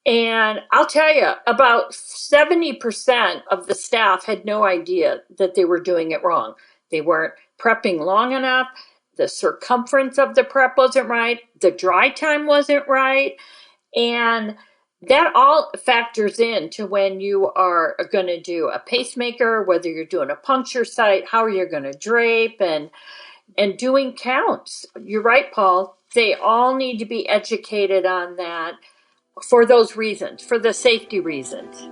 And I'll tell you, about 70% of the staff had no idea that they were doing it wrong. They weren't prepping long enough. The circumference of the prep wasn't right. The dry time wasn't right. And that all factors into when you are going to do a pacemaker, whether you're doing a puncture site, how you're going to drape, and doing counts. You're right, Paul. They all need to be educated on that for those reasons, for the safety reasons.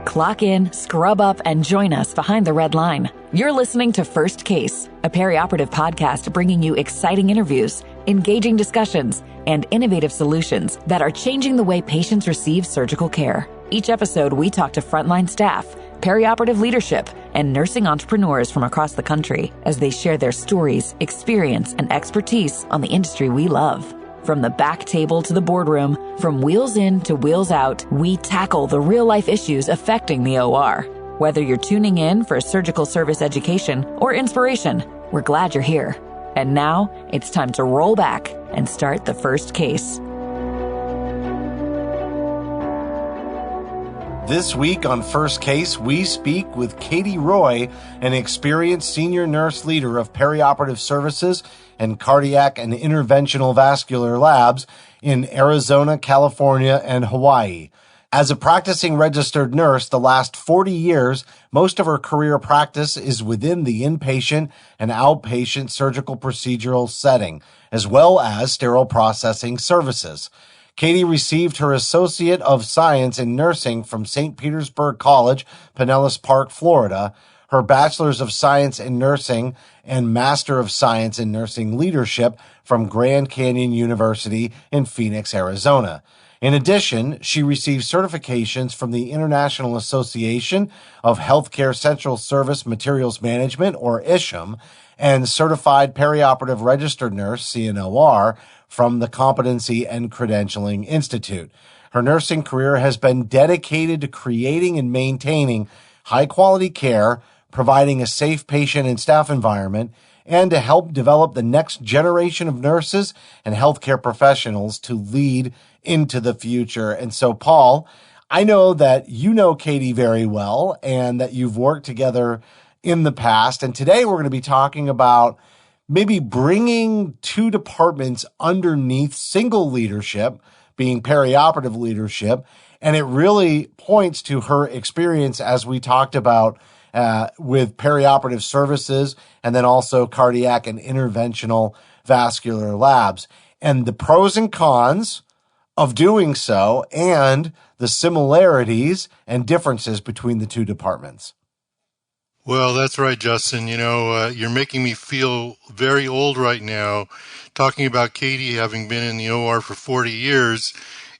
Clock in, scrub up, and join us behind the red line. You're listening to First Case, a perioperative podcast bringing you exciting interviews, engaging discussions, and innovative solutions that are changing the way patients receive surgical care. Each episode, we talk to frontline staff, perioperative leadership, and nursing entrepreneurs from across the country as they share their stories, experience, and expertise on the industry we love. From the back table to the boardroom, from wheels in to wheels out, we tackle the real-life issues affecting the OR. Whether you're tuning in for surgical service education or inspiration, we're glad you're here. And now, it's time to roll back and start the first case. This week on First Case, we speak with Katie Roy, an experienced senior nurse leader of perioperative services and cardiac and interventional vascular labs in Arizona, California, and Hawaii. As a practicing registered nurse the last 40 years, most of her career practice is within the inpatient and outpatient surgical procedural setting, as well as sterile processing services. Katie received her Associate of Science in Nursing from St. Petersburg College, Pinellas Park, Florida, her Bachelor's of Science in Nursing and Master of Science in Nursing Leadership from Grand Canyon University in Phoenix, Arizona. In addition, she received certifications from the International Association of Healthcare Central Service Materials Management, or ISHM, and Certified Perioperative Registered Nurse, CNOR, from the Competency and Credentialing Institute. Her nursing career has been dedicated to creating and maintaining high-quality care, providing a safe patient and staff environment, and to help develop the next generation of nurses and healthcare professionals to lead into the future. And so, Paul, I know that you know Katie very well and that you've worked together in the past. And today we're going to be talking about maybe bringing two departments underneath single leadership, being perioperative leadership. And it really points to her experience, as we talked about, with perioperative services and then also cardiac and interventional vascular labs, and the pros and cons of doing so and the similarities and differences between the two departments. Well, that's right, Justin. You're making me feel very old right now, talking about Katie having been in the OR for 40 years,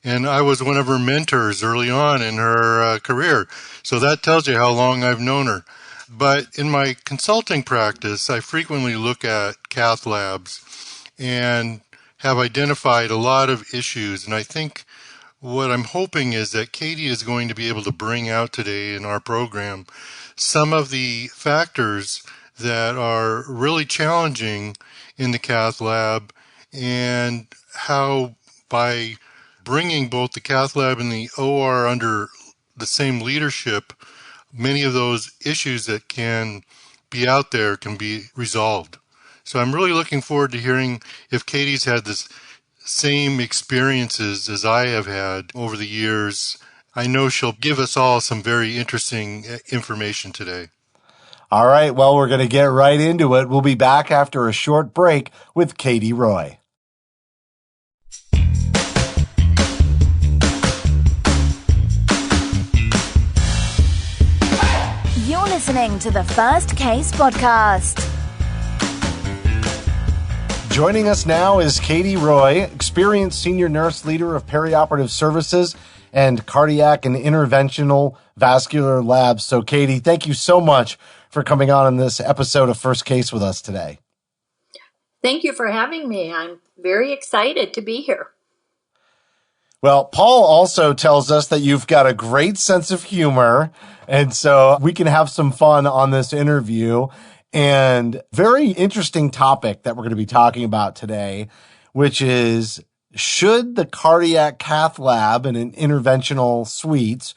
and I was one of her mentors early on in her career. So that tells you how long I've known her. But in my consulting practice, I frequently look at Cath labs and have identified a lot of issues. And I think what I'm hoping is that Katie is going to be able to bring out today in our program some of the factors that are really challenging in the Cath lab, and how by bringing both the Cath lab and the OR under the same leadership, many of those issues that can be out there can be resolved. So I'm really looking forward to hearing if Katie's had this same experiences as I have had over the years. I know she'll give us all some very interesting information today. All right, well, we're going to get right into it. We'll be back after a short break with Katie Roy. You're listening to the First Case podcast. Joining us now is Katie Roy, experienced senior nurse leader of perioperative services and cardiac and interventional vascular labs. So, Katie, thank you so much for coming on in this episode of First Case with us today. Thank you for having me. I'm very excited to be here. Well, Paul also tells us that you've got a great sense of humor, and so we can have some fun on this interview. And very interesting topic that we're going to be talking about today, which is should the cardiac cath lab and an interventional suites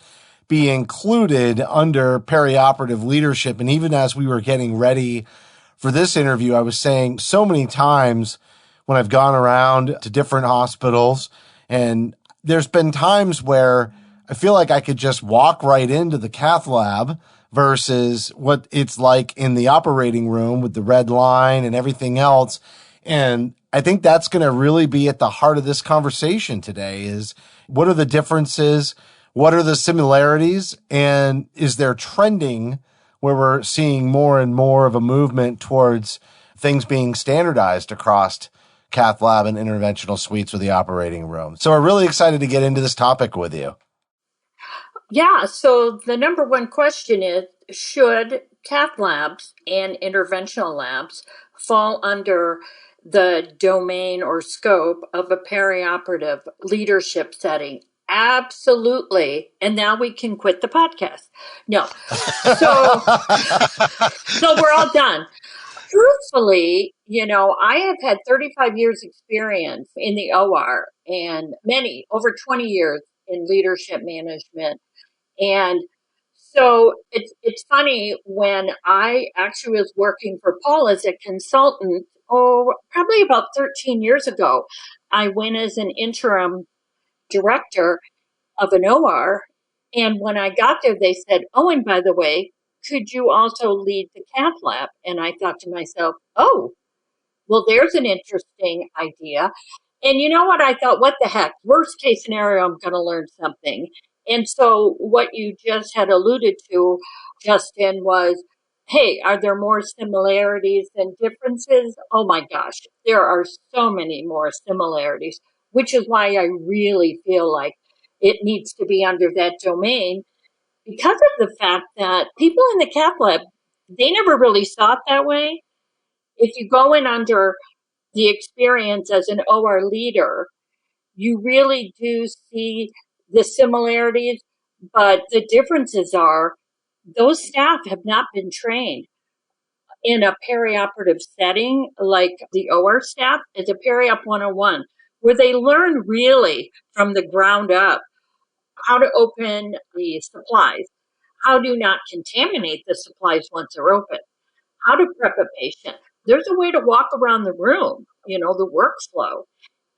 be included under perioperative leadership? And even as we were getting ready for this interview, I was saying so many times when I've gone around to different hospitals, and there's been times where I feel like I could just walk right into the cath lab versus what it's like in the operating room with the red line and everything else. And I think that's going to really be at the heart of this conversation today is what are the differences? What are the similarities? And is there trending where we're seeing more and more of a movement towards things being standardized across cath lab and interventional suites with the operating room? So we're really excited to get into this topic with you. Yeah, so the number one question is, should cath labs and interventional labs fall under the domain or scope of a perioperative leadership setting? Absolutely. And now we can quit the podcast. No. So we're all done. Truthfully, I have had 35 years experience in the OR and over 20 years in leadership management. And so it's funny when I actually was working for Paul as a consultant, probably about 13 years ago, I went as an interim director of an OR. And when I got there, they said, oh, and by the way, could you also lead the cath lab? And I thought to myself, oh, well, there's an interesting idea. And you know what? I thought, what the heck? Worst case scenario, I'm going to learn something. And so what you just had alluded to, Justin, was, hey, are there more similarities than differences? Oh my gosh, there are so many more similarities, which is why I really feel like it needs to be under that domain because of the fact that people in the cath lab, they never really saw it that way. If you go in under the experience as an OR leader, you really do see the similarities, but the differences are those staff have not been trained in a perioperative setting like the OR staff. It's a Periop 101, where they learn really from the ground up how to open the supplies, how to not contaminate the supplies once they're open, how to prep a patient. There's a way to walk around the room, the workflow.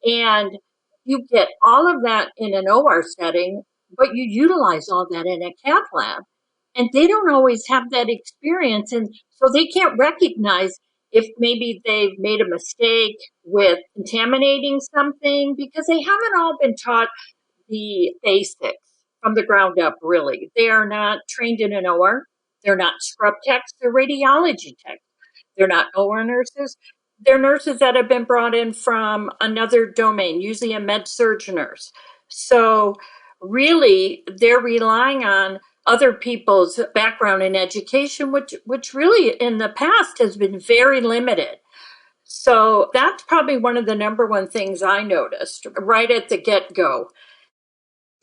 And you get all of that in an OR setting, but you utilize all that in a cath lab. And they don't always have that experience. And so they can't recognize if maybe they've made a mistake with contaminating something because they haven't all been taught the basics from the ground up, really. They are not trained in an OR. They're not scrub techs. They're radiology techs. They're not OR nurses. They're nurses that have been brought in from another domain, usually a med-surg nurse. So really, they're relying on other people's background and education, which really in the past has been very limited. So that's probably one of the number one things I noticed right at the get-go.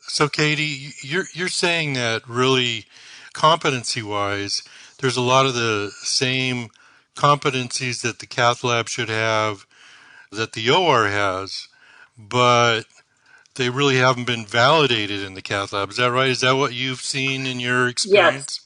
So, Katie, you're saying that really competency-wise, there's a lot of the same competencies that the cath lab should have that the OR has, but they really haven't been validated in the cath lab. Is that right? Is that what you've seen in your experience?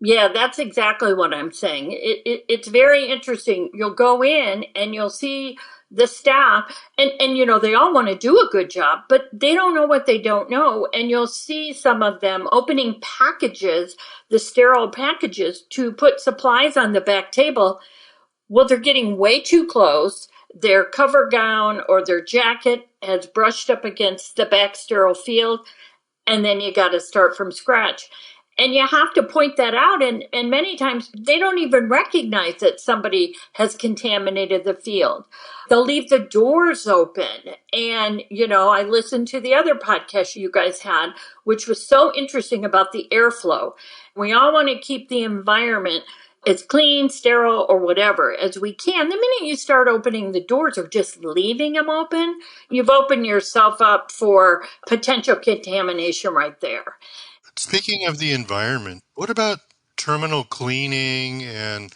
Yes. Yeah, that's exactly what I'm saying. It's very interesting. You'll go in and you'll see the staff and they all want to do a good job, but they don't know what they don't know. And you'll see some of them opening packages, the sterile packages to put supplies on the back table. Well, they're getting way too close. Their cover gown or their jacket has brushed up against the back sterile field. And then you got to start from scratch. And you have to point that out. And many times they don't even recognize that somebody has contaminated the field. They'll leave the doors open. And, I listened to the other podcast you guys had, which was so interesting about the airflow. We all want to keep the environment as clean, sterile, or whatever as we can. The minute you start opening the doors or just leaving them open, you've opened yourself up for potential contamination right there. Speaking of the environment, what about terminal cleaning and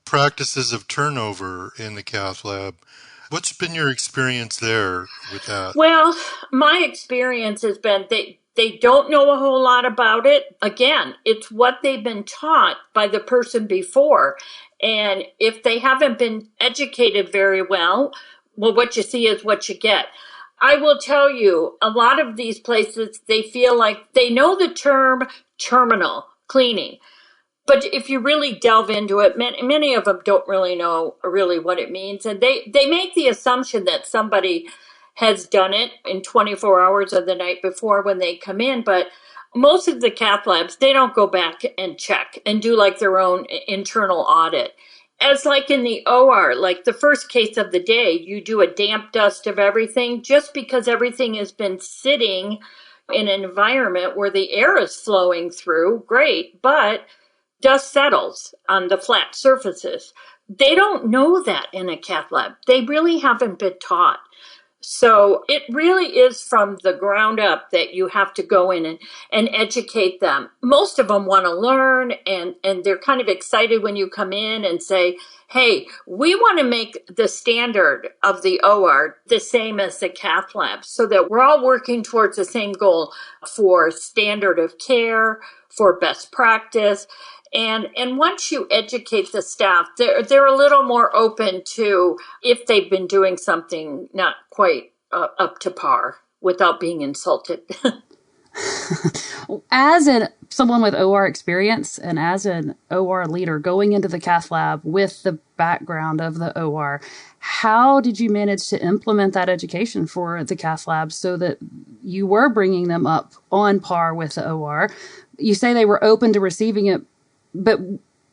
practices of turnover in the cath lab? What's been your experience there with that? Well, my experience has been they don't know a whole lot about it. Again, it's what they've been taught by the person before. And if they haven't been educated very well, what you see is what you get. I will tell you, a lot of these places, they feel like they know the term terminal cleaning. But if you really delve into it, many of them don't really know really what it means. And they make the assumption that somebody has done it in 24 hours of the night before when they come in. But most of the cath labs, they don't go back and check and do like their own internal audit. As like in the OR, like the first case of the day, you do a damp dust of everything just because everything has been sitting in an environment where the air is flowing through. Great. But dust settles on the flat surfaces. They don't know that in a cath lab. They really haven't been taught. So it really is from the ground up that you have to go in and educate them. Most of them want to learn and they're kind of excited when you come in and say, hey, we want to make the standard of the OR the same as the cath lab so that we're all working towards the same goal for standard of care, for best practice. And once you educate the staff, they're a little more open to if they've been doing something not quite up to par without being insulted. As someone with OR experience and as an OR leader going into the cath lab with the background of the OR, how did you manage to implement that education for the cath lab so that you were bringing them up on par with the OR? You say they were open to receiving it, but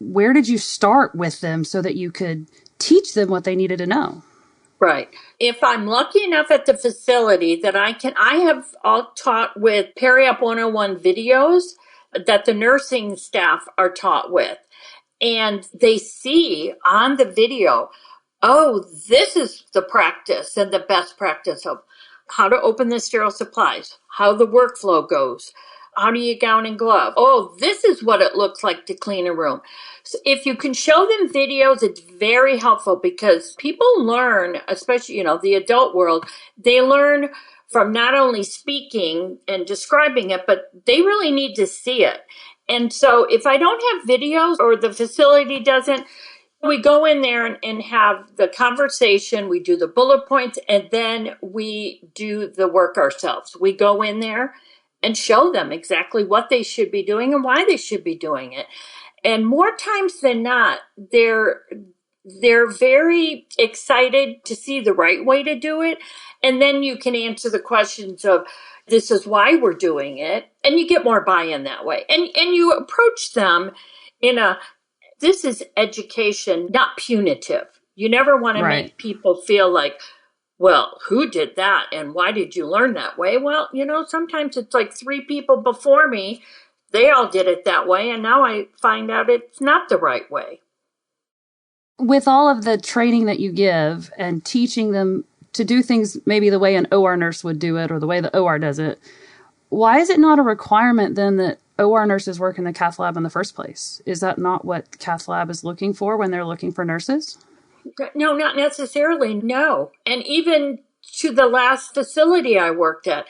where did you start with them so that you could teach them what they needed to know? Right. If I'm lucky enough at the facility that I have all taught with Peri-Op 101 videos that the nursing staff are taught with. And they see on the video, oh, this is the practice and the best practice of how to open the sterile supplies, how the workflow goes. How do you gown and glove? Oh, this is what it looks like to clean a room. So if you can show them videos, it's very helpful because people learn, especially, the adult world, they learn from not only speaking and describing it, but they really need to see it. And so if I don't have videos or the facility doesn't, we go in there and have the conversation, we do the bullet points, and then we do the work ourselves. We go in there and show them exactly what they should be doing and why they should be doing it. And more times than not, they're very excited to see the right way to do it. And then you can answer the questions of, this is why we're doing it. And you get more buy-in that way. And you approach them this is education, not punitive. You never want to make people feel like, well, who did that and why did you learn that way? Well, sometimes it's like 3 people before me, they all did it that way, and now I find out it's not the right way. With all of the training that you give and teaching them to do things maybe the way an OR nurse would do it or the way the OR does it, why is it not a requirement then that OR nurses work in the cath lab in the first place? Is that not what cath lab is looking for when they're looking for nurses? No, not necessarily, no. And even to the last facility I worked at,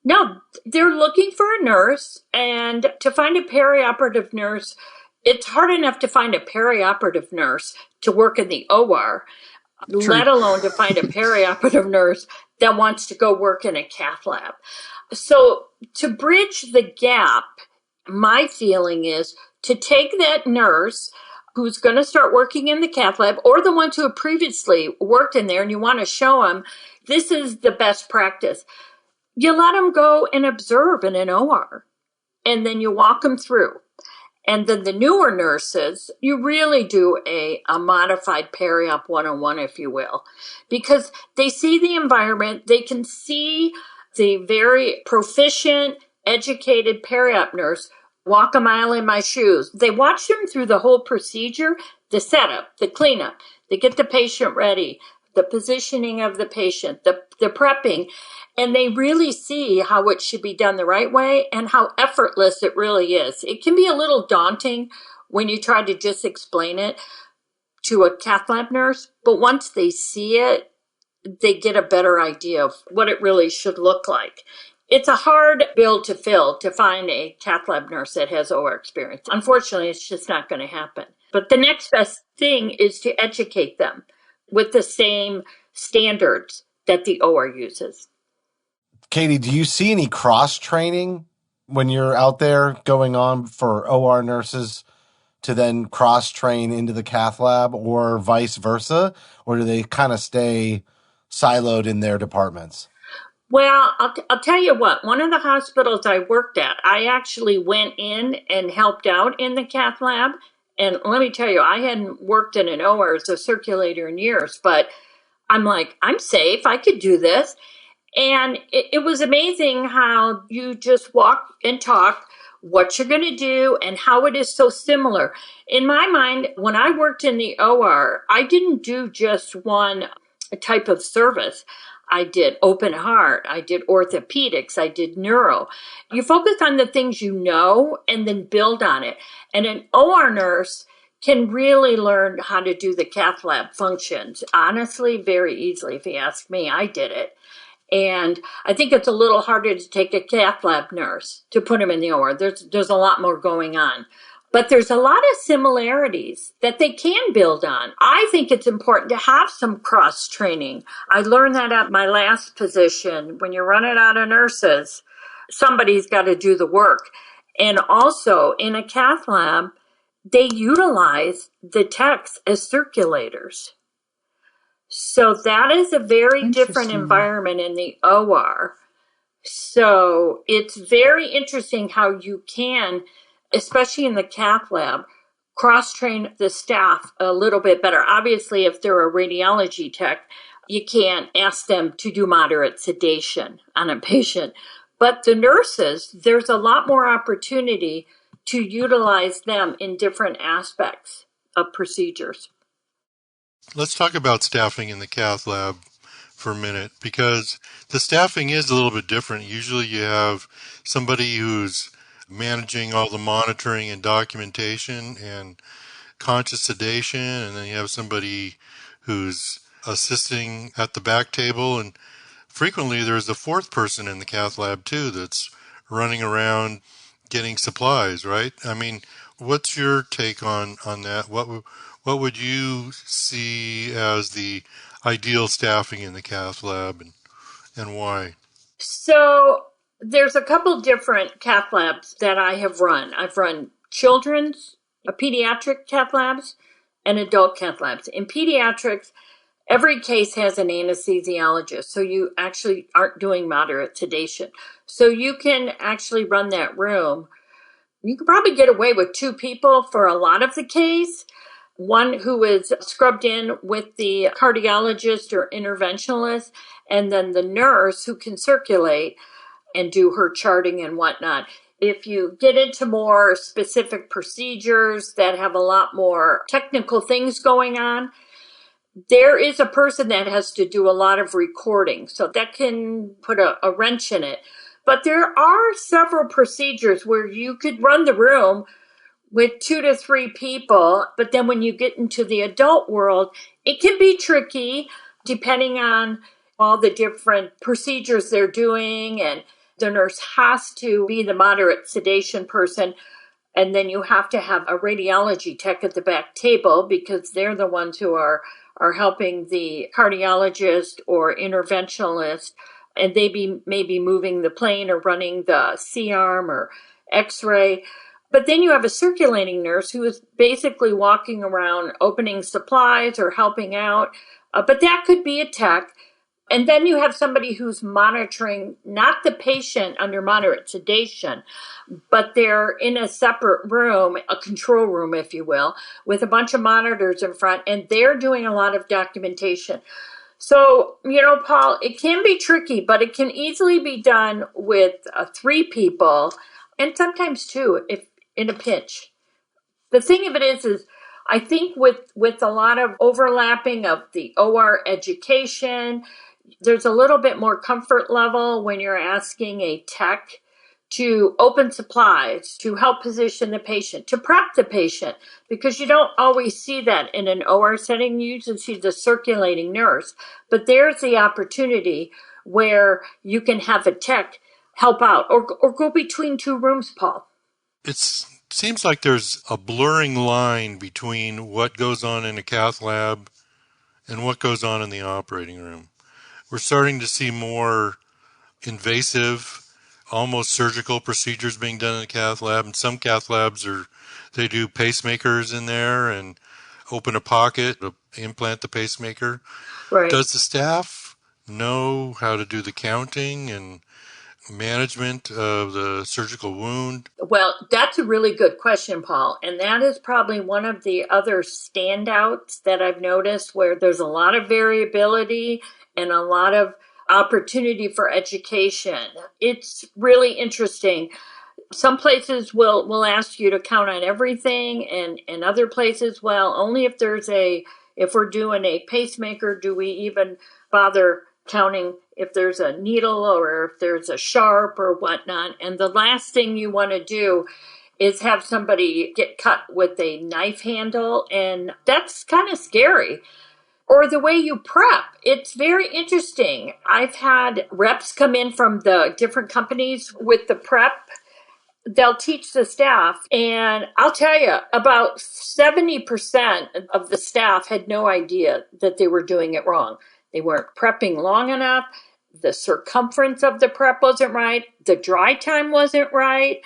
no, they're looking for a nurse. And to find a perioperative nurse, it's hard enough to find a perioperative nurse to work in the OR, let alone to find a perioperative nurse that wants to go work in a cath lab. So to bridge the gap, my feeling is to take that nurse who's going to start working in the cath lab or the ones who have previously worked in there and you want to show them this is the best practice. You let them go and observe in an OR and then you walk them through. And then the newer nurses, you really do a modified Peri-Op 101, if you will, because they see the environment, they can see the very proficient, educated Peri-Op nurse walk a mile in my shoes. They watch them through the whole procedure, the setup, the cleanup, they get the patient ready, the positioning of the patient, the prepping, and they really see how it should be done the right way and how effortless it really is. It can be a little daunting when you try to just explain it to a cath lab nurse, but once they see it, they get a better idea of what it really should look like. It's a hard bill to fill to find a cath lab nurse that has OR experience. Unfortunately, it's just not going to happen. But the next best thing is to educate them with the same standards that the OR uses. Katie, do you see any cross-training when you're out there going on for OR nurses to then cross-train into the cath lab or vice versa? Or do they kind of stay siloed in their departments? Well, I'll tell you what, one of the hospitals I worked at, I actually went in and helped out in the cath lab. And let me tell you, I hadn't worked in an OR as a circulator in years, but I'm like, I'm safe. I could do this. And it was amazing how you just walk and talk what you're going to do and how it is so similar. In my mind, when I worked in the OR, I didn't do just one type of service. I did open heart, I did orthopedics, I did neuro. You focus on the things you know and then build on it. And an OR nurse can really learn how to do the cath lab functions. Honestly, very easily. If you ask me, I did it. And I think it's a little harder to take a cath lab nurse to put them in the OR. There's a lot more going on. But there's a lot of similarities that they can build on. I think it's important to have some cross training. I learned that at my last position. When you're running out of nurses, somebody's got to do the work. And also in a cath lab, they utilize the techs as circulators. So that is a very different environment in the OR. So it's very interesting how you can, especially in the cath lab, cross-train the staff a little bit better. Obviously, if they're a radiology tech, you can't ask them to do moderate sedation on a patient. But the nurses, there's a lot more opportunity to utilize them in different aspects of procedures. Let's talk about staffing in the cath lab for a minute, because the staffing is a little bit different. Usually you have somebody who's managing all the monitoring and documentation and conscious sedation, and then you have somebody who's assisting at the back table, and frequently there's a fourth person in the cath lab too that's running around getting supplies, right? I mean, what's your take on that? What would you see as the ideal staffing in the cath lab, and why? So there's a couple different cath labs that I have run. I've run children's, pediatric cath labs, and adult cath labs. In pediatrics, every case has an anesthesiologist, so you actually aren't doing moderate sedation. So you can actually run that room. You could probably get away with 2 people for a lot of the case. One who is scrubbed in with the cardiologist or interventionalist, and then the nurse who can circulate and do her charting and whatnot. If you get into more specific procedures that have a lot more technical things going on, there is a person that has to do a lot of recording. So that can put a wrench in it. But there are several procedures where you could run the room with 2 to 3 people. But then when you get into the adult world, it can be tricky depending on all the different procedures they're doing. And the nurse has to be the moderate sedation person. And then you have to have a radiology tech at the back table because they're the ones who are helping the cardiologist or interventionalist. And they may be moving the plane or running the C-arm or X-ray. But then you have a circulating nurse who is basically walking around opening supplies or helping out. But that could be a tech. And then you have somebody who's monitoring not the patient under moderate sedation, but they're in a separate room, a control room, if you will, with a bunch of monitors in front, and they're doing a lot of documentation. So, Paul, it can be tricky, but it can easily be done with 3 people and sometimes 2 if in a pinch. The thing of it is I think with a lot of overlapping of the OR education, there's a little bit more comfort level when you're asking a tech to open supplies, to help position the patient, to prep the patient, because you don't always see that in an OR setting. You usually see the circulating nurse, but there's the opportunity where you can have a tech help out or go between two rooms, Paul. It seems like there's a blurring line between what goes on in a cath lab and what goes on in the operating room. We're starting to see more invasive, almost surgical procedures being done in the cath lab. And some cath labs they do pacemakers in there and open a pocket to implant the pacemaker. Right. Does the staff know how to do the counting and management of the surgical wound? Well, that's a really good question, Paul. And that is probably one of the other standouts that I've noticed where there's a lot of variability and a lot of opportunity for education. It's really interesting. Some places will ask you to count on everything, and other places, well, only if we're doing a pacemaker, do we even bother counting if there's a needle or if there's a sharp or whatnot. And the last thing you want to do is have somebody get cut with a knife handle, and that's kind of scary. Or the way you prep. It's very interesting. I've had reps come in from the different companies with the prep. They'll teach the staff, and I'll tell you, about 70% of the staff had no idea that they were doing it wrong. They weren't prepping long enough. The circumference of the prep wasn't right. The dry time wasn't right.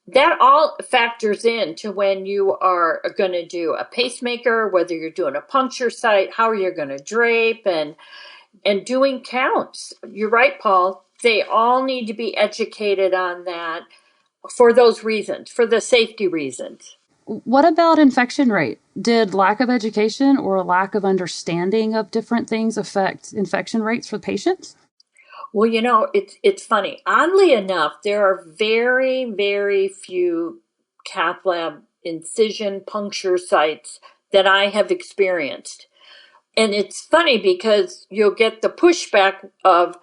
That all factors into when you are going to do a pacemaker, whether you're doing a puncture site, how you're going to drape, and doing counts. You're right, Paul. They all need to be educated on that for those reasons, for the safety reasons. What about infection rate? Did lack of education or lack of understanding of different things affect infection rates for patients? Well, it's funny. Oddly enough, there are very, very few cath lab incision puncture sites that I have experienced. And it's funny because you'll get the pushback of,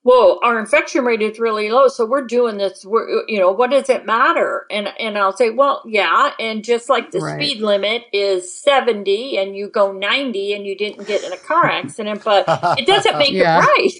whoa, our infection rate is really low, so we're doing this. What does it matter? And I'll say, well, yeah, and just like the speed limit is 70 and you go 90 and you didn't get in a car accident, but it doesn't make it right.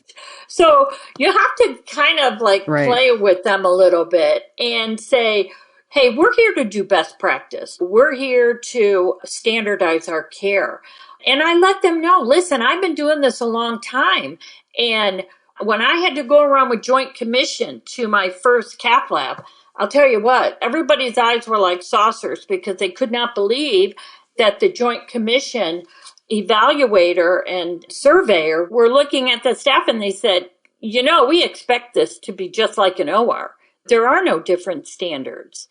So you have to kind of play with them a little bit and say, hey, we're here to do best practice. We're here to standardize our care. And I let them know, listen, I've been doing this a long time, and when I had to go around with Joint Commission to my first cath lab, I'll tell you what, everybody's eyes were like saucers because they could not believe that the Joint Commission evaluator and surveyor were looking at the staff and they said, we expect this to be just like an OR. There are no different standards.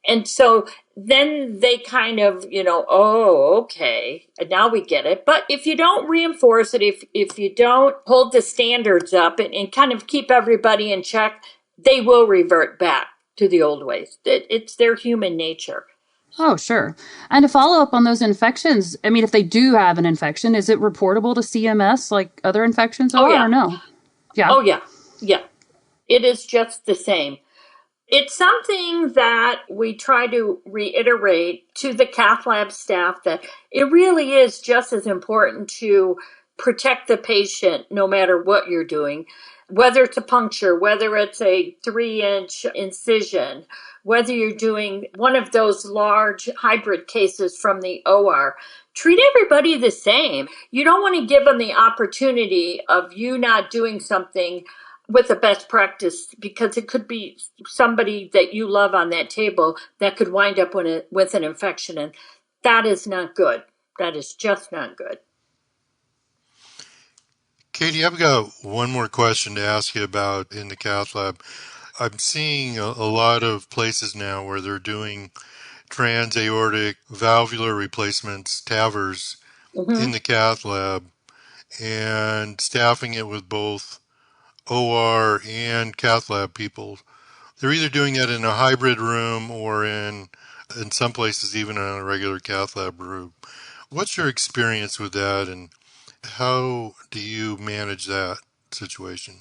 And so then they kind of, oh, okay, now we get it. But if you don't reinforce it, if you don't hold the standards up and kind of keep everybody in check, they will revert back to the old ways. It's their human nature. Oh, sure. And to follow up on those infections, I mean, if they do have an infection, is it reportable to CMS like other infections are or no? Yeah. Oh, yeah. Yeah. It is just the same. It's something that we try to reiterate to the cath lab staff that it really is just as important to protect the patient no matter what you're doing, whether it's a puncture, whether it's a 3-inch incision, whether you're doing one of those large hybrid cases from the OR. Treat everybody the same. You don't want to give them the opportunity of you not doing something with the best practice, because it could be somebody that you love on that table that could wind up with an infection. And that is not good. That is just not good. Katie, I've got one more question to ask you about in the cath lab. I'm seeing a lot of places now where they're doing transaortic valvular replacements, TAVRs, in the cath lab and staffing it with both OR and cath lab people. They're either doing that in a hybrid room or in some places even in a regular cath lab room. What's your experience with that, and how do you manage that situation?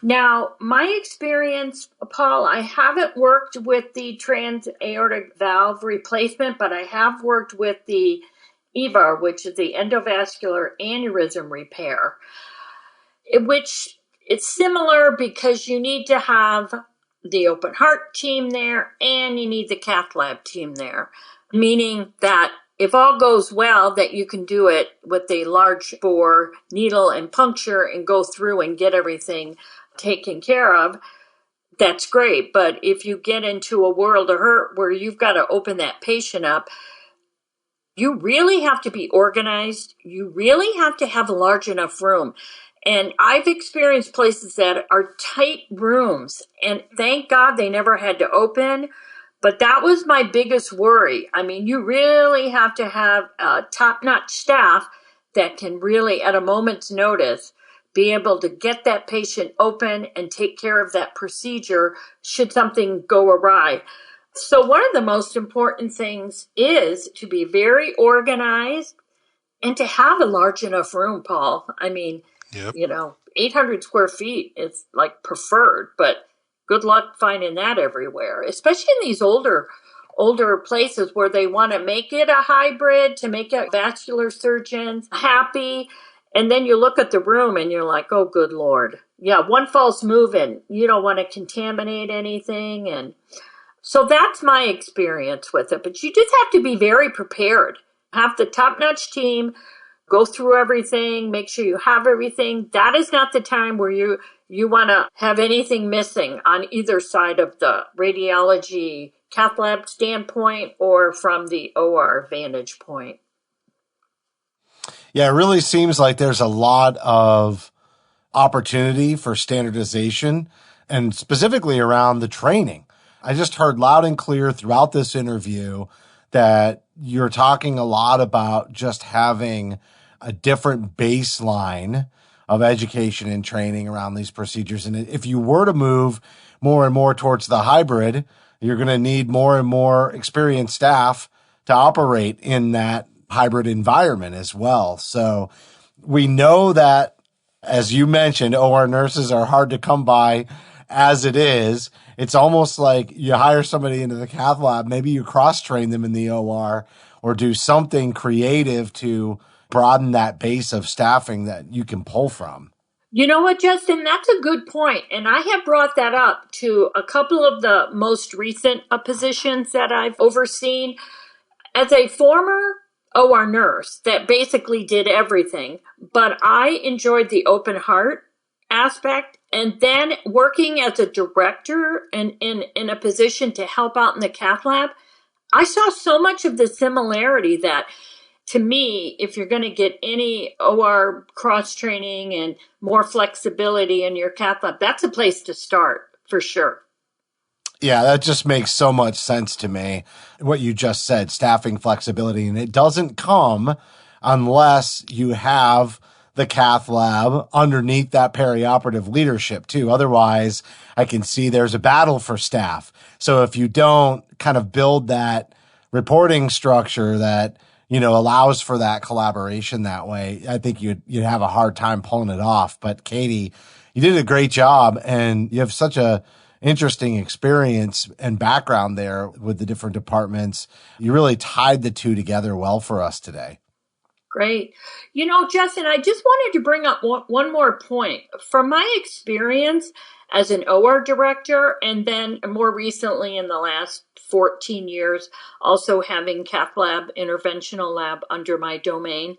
Now, my experience, Paul, I haven't worked with the trans-aortic valve replacement, but I have worked with the EVAR, which is the endovascular aneurysm repair, which it's similar because you need to have the open heart team there and you need the cath lab team there, meaning that if all goes well, that you can do it with a large bore needle and puncture and go through and get everything taken care of. That's great. But if you get into a world of hurt where you've got to open that patient up, you really have to be organized. You really have to have a large enough room. And I've experienced places that are tight rooms, and thank God they never had to open. But that was my biggest worry. I mean, you really have to have a top-notch staff that can really, at a moment's notice, be able to get that patient open and take care of that procedure should something go awry. So one of the most important things is to be very organized and to have a large enough room, Paul. I mean, Yep. 800 square feet is like preferred, but good luck finding that everywhere, especially in these older places where they want to make it a hybrid to make it vascular surgeons happy. And then you look at the room and you're like, oh, good Lord. Yeah, one false move and you don't want to contaminate anything. And so that's my experience with it. But you just have to be very prepared. Have the top-notch team, go through everything, make sure you have everything. That is not the time where you want to have anything missing on either side of the radiology cath lab standpoint or from the OR vantage point. Yeah, it really seems like there's a lot of opportunity for standardization and specifically around the training. I just heard loud and clear throughout this interview that you're talking a lot about just having a different baseline of education and training around these procedures. And if you were to move more and more towards the hybrid, you're going to need more and more experienced staff to operate in that hybrid environment as well. So we know that, as you mentioned, OR nurses are hard to come by as it is. It's almost like you hire somebody into the cath lab, maybe you cross-train them in the OR or do something creative to broaden that base of staffing that you can pull from. You know what, Justin? That's a good point. And I have brought that up to a couple of the most recent positions that I've overseen. As a former OR nurse that basically did everything, but I enjoyed the open heart aspect. And then working as a director and in a position to help out in the cath lab, I saw so much of the similarity that, to me, if you're going to get any OR cross training and more flexibility in your cath lab, that's a place to start for sure. Yeah, that just makes so much sense to me. What you just said, staffing flexibility, and it doesn't come unless you have the cath lab underneath that perioperative leadership too. Otherwise, I can see there's a battle for staff. So if you don't kind of build that reporting structure that, allows for that collaboration that way, I think you'd have a hard time pulling it off. But Katie, you did a great job, and you have such a interesting experience and background there with the different departments. You really tied the two together well for us today. Great. Justin, I just wanted to bring up one more point. From my experience as an OR director, and then more recently in the last 14 years, also having cath lab, interventional lab under my domain,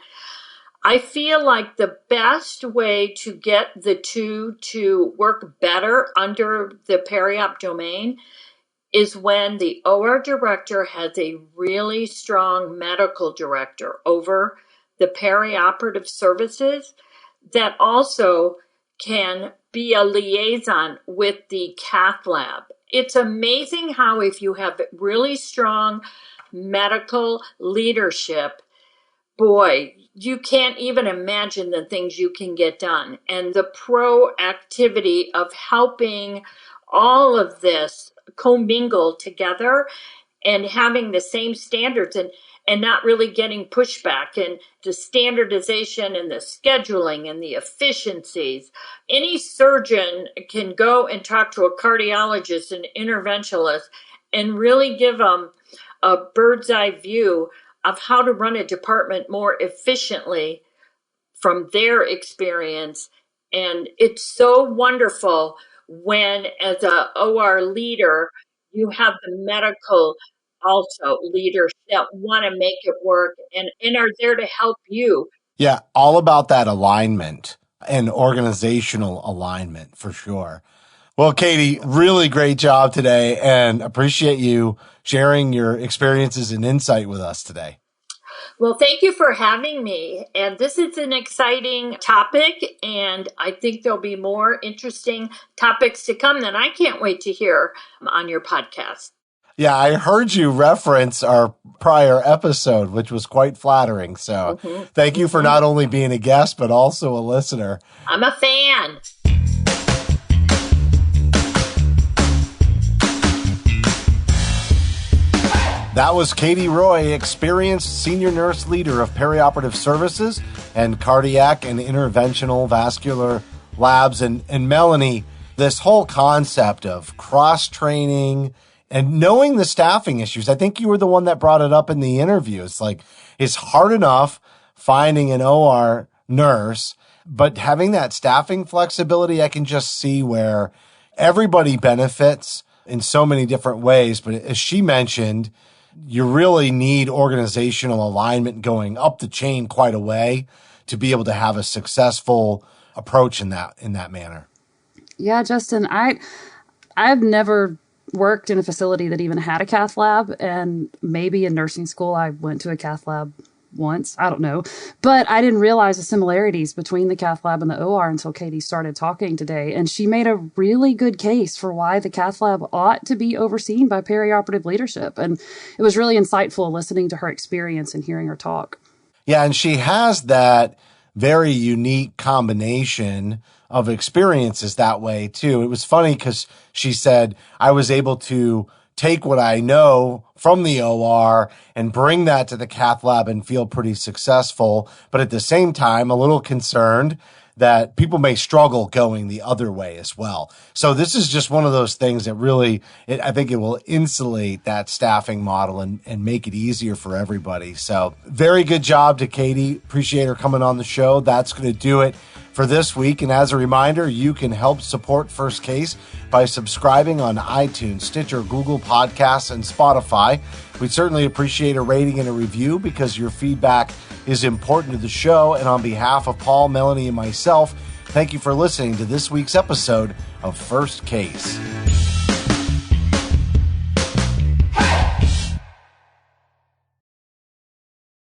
I feel like the best way to get the two to work better under the periop domain is when the OR director has a really strong medical director over the perioperative services that also can be a liaison with the cath lab. It's amazing how if you have really strong medical leadership, boy, you can't even imagine the things you can get done. And the proactivity of helping all of this commingle together and having the same standards and not really getting pushback, and the standardization and the scheduling and the efficiencies. Any surgeon can go and talk to a cardiologist and interventionalist and really give them a bird's eye view of how to run a department more efficiently from their experience. And it's so wonderful when, as a OR leader, you have the medical also leaders that want to make it work and are there to help you. Yeah, all about that alignment and organizational alignment for sure. Well, Katie, really great job today, and appreciate you sharing your experiences and insight with us today. Well, thank you for having me. And this is an exciting topic, and I think there'll be more interesting topics to come that I can't wait to hear on your podcast. Yeah, I heard you reference our prior episode, which was quite flattering. So thank you for not only being a guest, but also a listener. I'm a fan. That was Katie Roy, experienced senior nurse leader of perioperative services and cardiac and interventional vascular labs. And Melanie, this whole concept of cross-training and knowing the staffing issues, I think you were the one that brought it up in the interview. It's like, it's hard enough finding an OR nurse, but having that staffing flexibility, I can just see where everybody benefits in so many different ways. But as she mentioned, you really need organizational alignment going up the chain quite a way to be able to have a successful approach in that manner. Yeah, Justin, I've never worked in a facility that even had a cath lab, and maybe in nursing school I went to a cath lab once. I don't know. But I didn't realize the similarities between the cath lab and the OR until Katie started talking today. And she made a really good case for why the cath lab ought to be overseen by perioperative leadership. And it was really insightful listening to her experience and hearing her talk. Yeah, and she has that very unique combination of experiences that way too. It was funny because she said, I was able to take what I know from the OR and bring that to the cath lab and feel pretty successful. But at the same time, a little concerned that people may struggle going the other way as well. So this is just one of those things that really, I think it will insulate that staffing model and make it easier for everybody. So very good job to Katie. Appreciate her coming on the show. That's going to do it for this week. And as a reminder, you can help support First Case by subscribing on iTunes, Stitcher, Google Podcasts, and Spotify. We'd certainly appreciate a rating and a review because your feedback is important to the show. And on behalf of Paul, Melanie, and myself, thank you for listening to this week's episode of First Case.